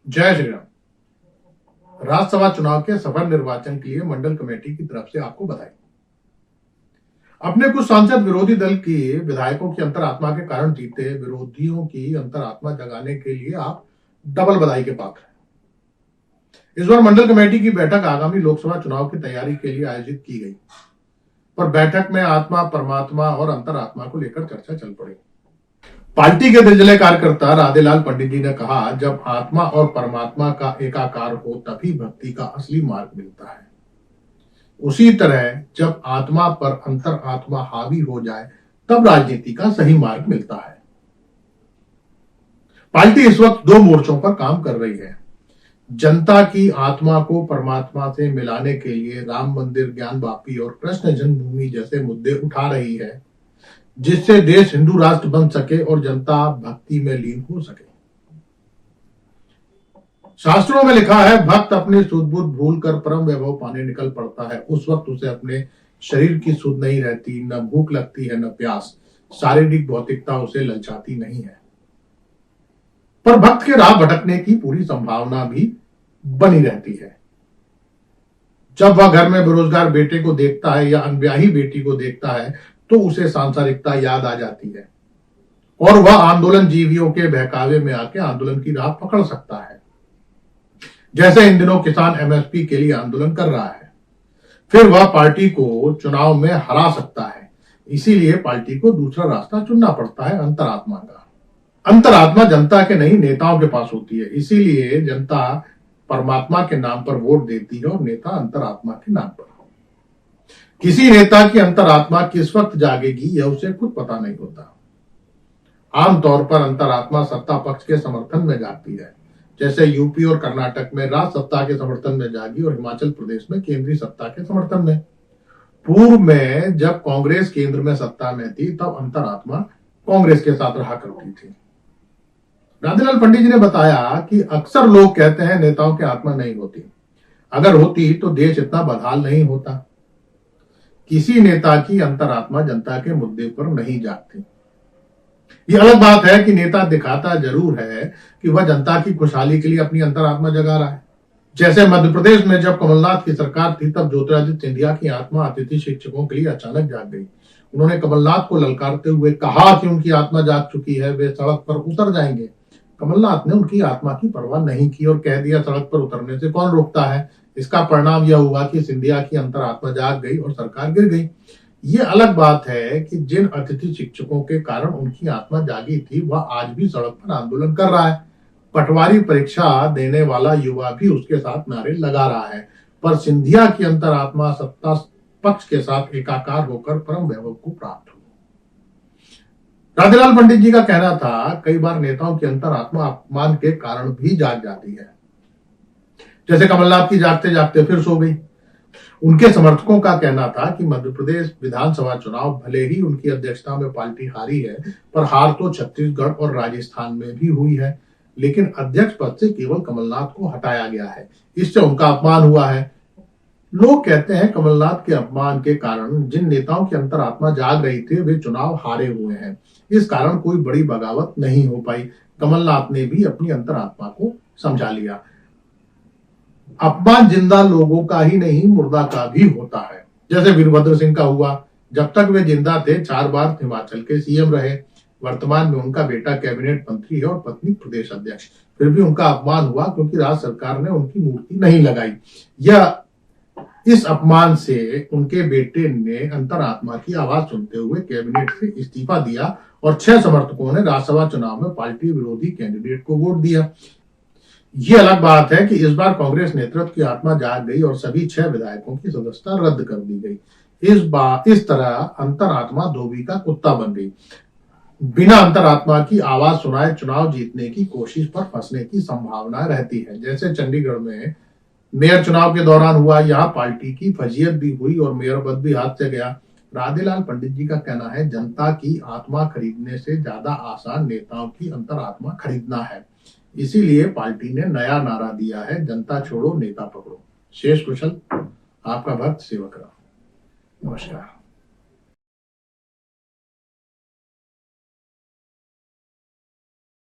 जय श्री राम। राज्यसभा चुनाव के सफल निर्वाचन के लिए मंडल कमेटी की तरफ से आपको बधाई। अपने कुछ सांसद विरोधी दल के विधायकों की अंतरात्मा के कारण जीते विरोधियों की अंतरात्मा जगाने के लिए आप डबल बधाई के पात्र हैं। इस बार मंडल कमेटी की बैठक आगामी लोकसभा चुनाव की तैयारी के लिए आयोजित की गई, पर बैठक में आत्मा, परमात्मा और अंतरात्मा को लेकर चर्चा चल पड़ी। पार्टी के दिग्गज कार्यकर्ता राधेलाल पंडित जी ने कहा, जब आत्मा और परमात्मा का एकाकार हो तभी भक्ति का असली मार्ग मिलता है। उसी तरह जब आत्मा पर अंतरात्मा हावी हो जाए तब राजनीति का सही मार्ग मिलता है। पार्टी इस वक्त दो मोर्चों पर काम कर रही है। जनता की आत्मा को परमात्मा से मिलाने के लिए राम मंदिर, ज्ञान वापी और कृष्ण जन्मभूमि जैसे मुद्दे उठा रही है, जिससे देश हिंदू राष्ट्र बन सके और जनता भक्ति में लीन हो सके। शास्त्रों में लिखा है, भक्त अपनी सुध बुध भूल कर परम वैभव पाने निकल पड़ता है। उस वक्त उसे अपने शरीर की सुध नहीं रहती, न भूख लगती है न प्यास। शारीरिक भौतिकता उसे ललचाती नहीं है, पर भक्त के राह भटकने की पूरी संभावना भी बनी रहती है। जब वह घर में बेरोजगार बेटे को देखता है या अनब्याही बेटी को देखता है तो उसे सांसारिकता याद आ जाती है और वह आंदोलन जीवियों के बहकावे में आके आंदोलन की राह पकड़ सकता है। जैसे इन दिनों किसान एमएसपी के लिए आंदोलन कर रहा है, फिर वह पार्टी को चुनाव में हरा सकता है। इसीलिए पार्टी को दूसरा रास्ता चुनना पड़ता है, अंतरात्मा का। अंतरात्मा जनता के नहीं, नेताओं के पास होती है। इसीलिए जनता परमात्मा के नाम पर वोट देती है और नेता अंतरात्मा के नाम पर। किसी नेता की अंतरात्मा किस वक्त जागेगी यह उसे खुद पता नहीं होता। आमतौर पर अंतरात्मा सत्ता पक्ष के समर्थन में जागती है, जैसे यूपी और कर्नाटक में राज सत्ता के समर्थन में जागी और हिमाचल प्रदेश में केंद्रीय सत्ता के समर्थन में। पूर्व में जब कांग्रेस केंद्र में सत्ता में थी तब अंतरात्मा कांग्रेस के साथ रहा करती थी। राधेलाल पंडित जी ने बताया कि अक्सर लोग कहते हैं नेताओं की आत्मा नहीं होती। अगर होती तो देश इतना बदहाल नहीं होता। किसी नेता की अंतरात्मा जनता के मुद्दे पर नहीं जागती। यह अलग बात है कि नेता दिखाता जरूर है कि वह जनता की खुशहाली के लिए अपनी अंतरात्मा जगा रहा है। जैसे मध्य प्रदेश में जब कमलनाथ की सरकार थी तब ज्योतिरादित्य सिंधिया की आत्मा अतिथि शिक्षकों के लिए अचानक जाग गई। उन्होंने कमलनाथ को ललकारते हुए कहा कि उनकी आत्मा जाग चुकी है, वे सड़क पर उतर जाएंगे। कमलनाथ ने उनकी आत्मा की परवाह नहीं की और कह दिया, सड़क पर उतरने से कौन रोकता है। इसका परिणाम यह हुआ कि सिंधिया की अंतरात्मा जाग गई और सरकार गिर गई। ये अलग बात है कि जिन अतिथि शिक्षकों के कारण उनकी आत्मा जागी थी वह आज भी सड़क पर आंदोलन कर रहा है। पटवारी परीक्षा देने वाला युवा भी उसके साथ नारे लगा रहा है, पर सिंधिया की अंतरात्मा सत्ता पक्ष के साथ एकाकार होकर परम वैभव को प्राप्त हुई। राधेलाल पंडित जी का कहना था, कई बार नेताओं की अंतरात्मा अपमान के कारण भी जाग जाती है। जैसे कमलनाथ की जागते जागते फिर सो गई। उनके समर्थकों का कहना था कि मध्य प्रदेश विधानसभा चुनाव भले ही उनकी अध्यक्षता में पार्टी हारी है, पर हार तो छत्तीसगढ़ और राजस्थान में भी हुई है। लेकिन अध्यक्ष पद से केवल कमलनाथ को हटाया गया है, इससे उनका अपमान हुआ है। लोग कहते हैं कमलनाथ के अपमान के कारण जिन नेताओं की अंतरात्मा जाग रही थी वे चुनाव हारे हुए हैं। इस कारण कोई बड़ी बगावत नहीं हो पाई। कमलनाथ ने भी अपनी अंतरात्मा को समझा लिया। अपमान जिंदा लोगों का ही नहीं, मुर्दा का भी होता है। जैसे वीरभद्र सिंह का हुआ। जब तक वे जिंदा थे 4 बार हिमाचल के सीएम रहे। वर्तमान में उनका बेटा कैबिनेट मंत्री है और पत्नी प्रदेश अध्यक्ष। फिर भी उनका अपमान हुआ क्योंकि राज्य सरकार ने उनकी मूर्ति नहीं लगाई। इस अपमान से उनके बेटे ने अंतरात्मा की आवाज सुनते हुए कैबिनेट से इस्तीफा दिया और 6 समर्थकों ने राज्यसभा चुनाव में पार्टी विरोधी कैंडिडेट को वोट दिया। ये अलग बात है कि इस बार कांग्रेस नेतृत्व की आत्मा जाग गई और सभी 6 विधायकों की सदस्यता रद्द कर दी गई। इस तरह अंतरात्मा धोबी का कुत्ता बन गई। बिना अंतरात्मा की आवाज सुनाए चुनाव जीतने की कोशिश पर फंसने की संभावना रहती है। जैसे चंडीगढ़ में मेयर चुनाव के दौरान हुआ, यहाँ पार्टी की फजीयत भी हुई और मेयर पद भी हाथ से गया। राधेलाल पंडित जी का कहना है, जनता की आत्मा खरीदने से ज्यादा आसान नेताओं की अंतरात्मा खरीदना है। इसीलिए पार्टी ने नया नारा दिया है, जनता छोड़ो नेता पकड़ो। शेष कुशल आपका भक्त सेवक राम। नमस्कार।